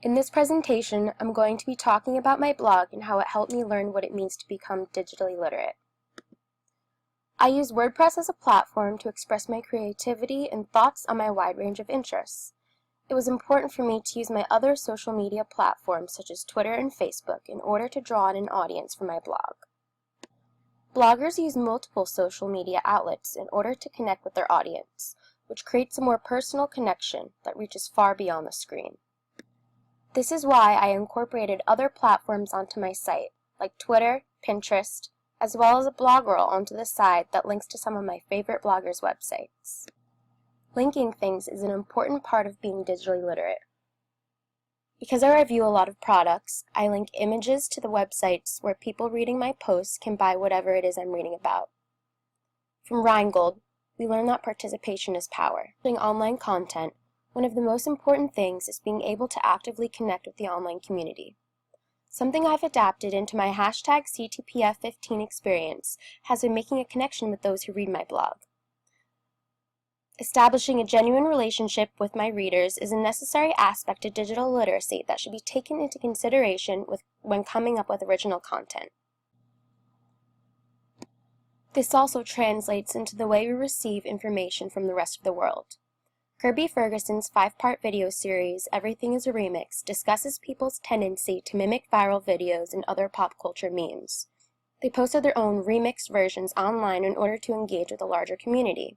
In this presentation, I'm going to be talking about my blog and how it helped me learn what it means to become digitally literate. I use WordPress as a platform to express my creativity and thoughts on my wide range of interests. It was important for me to use my other social media platforms such as Twitter and Facebook in order to draw in an audience for my blog. Bloggers use multiple social media outlets in order to connect with their audience, which creates a more personal connection that reaches far beyond the screen. This is why I incorporated other platforms onto my site, like Twitter, Pinterest, as well as a Bloggerel onto the side that links to some of my favorite bloggers' websites. Linking things is an important part of being digitally literate. Because I review a lot of products, I link images to the websites where people reading my posts can buy whatever it is I'm reading about. From Rheingold, we learn that participation is power. Building online content, one of the most important things is being able to actively connect with the online community. Something I've adapted into my hashtag CTPF15 experience has been making a connection with those who read my blog. Establishing a genuine relationship with my readers is a necessary aspect of digital literacy that should be taken into consideration when coming up with original content. This also translates into the way we receive information from the rest of the world. Kirby Ferguson's 5-part video series, Everything is a Remix, discusses people's tendency to mimic viral videos and other pop culture memes. They posted their own remixed versions online in order to engage with a larger community.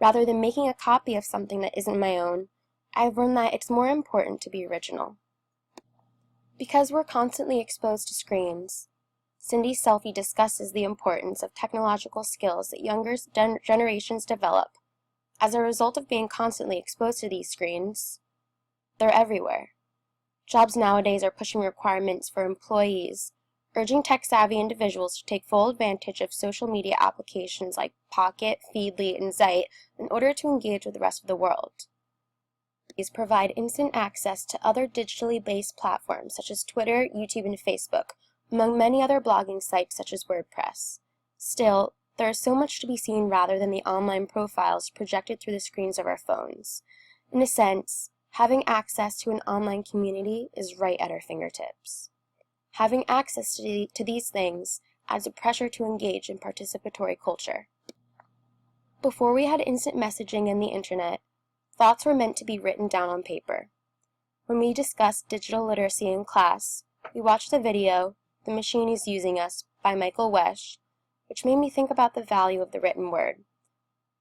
Rather than making a copy of something that isn't my own, I've learned that it's more important to be original. Because we're constantly exposed to screens, Cindy Selfie discusses the importance of technological skills that younger generations develop. As a result of being constantly exposed to these screens, they're everywhere. Jobs nowadays are pushing requirements for employees, urging tech-savvy individuals to take full advantage of social media applications like Pocket, Feedly, and Zite in order to engage with the rest of the world. These provide instant access to other digitally based platforms such as Twitter, YouTube, and Facebook, among many other blogging sites such as WordPress. Still, there is so much to be seen rather than the online profiles projected through the screens of our phones. In a sense, having access to an online community is right at our fingertips. Having access to these things adds a pressure to engage in participatory culture. Before we had instant messaging and the internet, thoughts were meant to be written down on paper. When we discussed digital literacy in class, we watched the video, The Machine is Using Us, by Michael Wesch, which made me think about the value of the written word.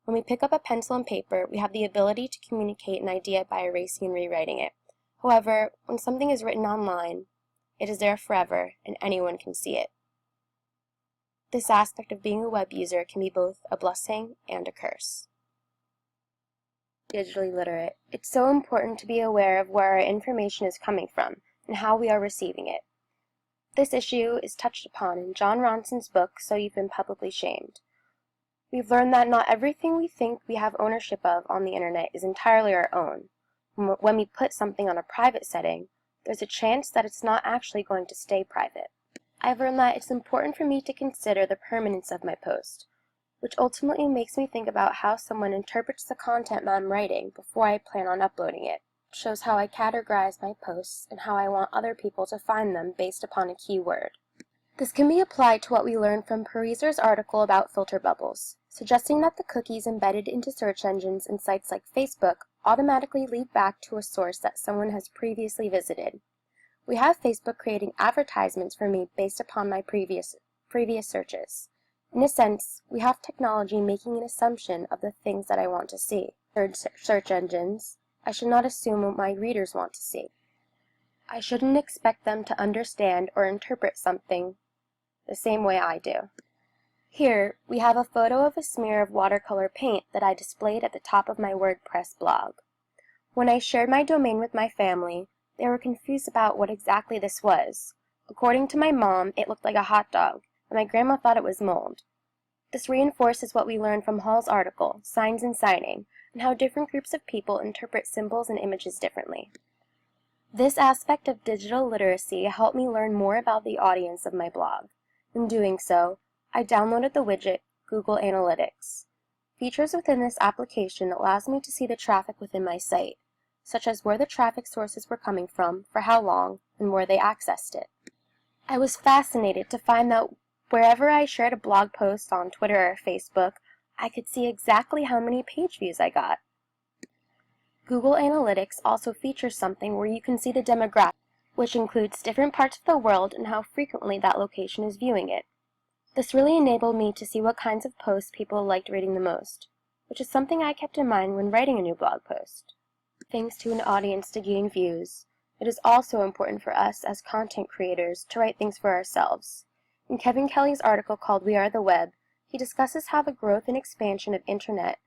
When we pick up a pencil and paper, we have the ability to communicate an idea by erasing and rewriting it. However, when something is written online, it is there forever, and anyone can see it. This aspect of being a web user can be both a blessing and a curse. Digitally literate. It's so important to be aware of where our information is coming from and how we are receiving it. This issue is touched upon in Jon Ronson's book, So You've Been Publicly Shamed. We've learned that not everything we think we have ownership of on the internet is entirely our own. When we put something on a private setting, there's a chance that it's not actually going to stay private. I've learned that it's important for me to consider the permanence of my post, which ultimately makes me think about how someone interprets the content that I'm writing before I plan on uploading it. It shows how I categorize my posts and how I want other people to find them based upon a keyword. This can be applied to what we learned from Pariser's article about filter bubbles, suggesting that the cookies embedded into search engines and sites like Facebook automatically lead back to a source that someone has previously visited. We have Facebook creating advertisements for me based upon my previous searches. In a sense, we have technology making an assumption of the things that I want to see. Third, search engines, I should not assume what my readers want to see. I shouldn't expect them to understand or interpret something the same way I do. Here, we have a photo of a smear of watercolor paint that I displayed at the top of my WordPress blog. When I shared my domain with my family, they were confused about what exactly this was. According to my mom, it looked like a hot dog, and my grandma thought it was mold. This reinforces what we learned from Hall's article, Signs and Signing, and how different groups of people interpret symbols and images differently. This aspect of digital literacy helped me learn more about the audience of my blog. In doing so, I downloaded the widget Google Analytics. Features within this application allows me to see the traffic within my site, such as where the traffic sources were coming from, for how long, and where they accessed it. I was fascinated to find that wherever I shared a blog post on Twitter or Facebook, I could see exactly how many page views I got. Google Analytics also features something where you can see the demographic, which includes different parts of the world and how frequently that location is viewing it. This really enabled me to see what kinds of posts people liked reading the most, which is something I kept in mind when writing a new blog post. Thanks to an audience to gain views, it is also important for us as content creators to write things for ourselves. In Kevin Kelly's article called We Are the Web, he discusses how the growth and expansion of internet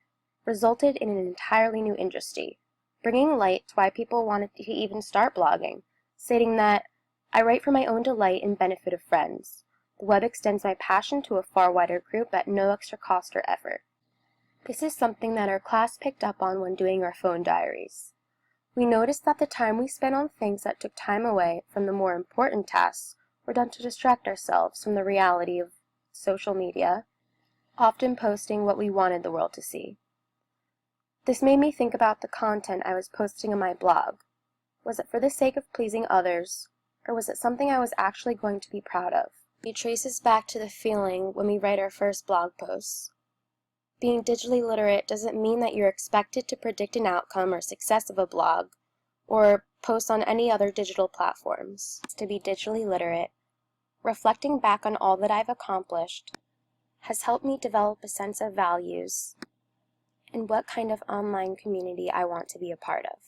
resulted in an entirely new industry, bringing light to why people wanted to even start blogging, stating that, "I write for my own delight and benefit of friends. The web extends my passion to a far wider group at no extra cost or effort." This is something that our class picked up on when doing our phone diaries. We noticed that the time we spent on things that took time away from the more important tasks were done to distract ourselves from the reality of social media, often posting what we wanted the world to see. This made me think about the content I was posting on my blog. Was it for the sake of pleasing others, or was it something I was actually going to be proud of? It traces back to the feeling when we write our first blog posts. Being digitally literate doesn't mean that you're expected to predict an outcome or success of a blog, or post on any other digital platforms. To be digitally literate, reflecting back on all that I've accomplished, has helped me develop a sense of values and what kind of online community I want to be a part of.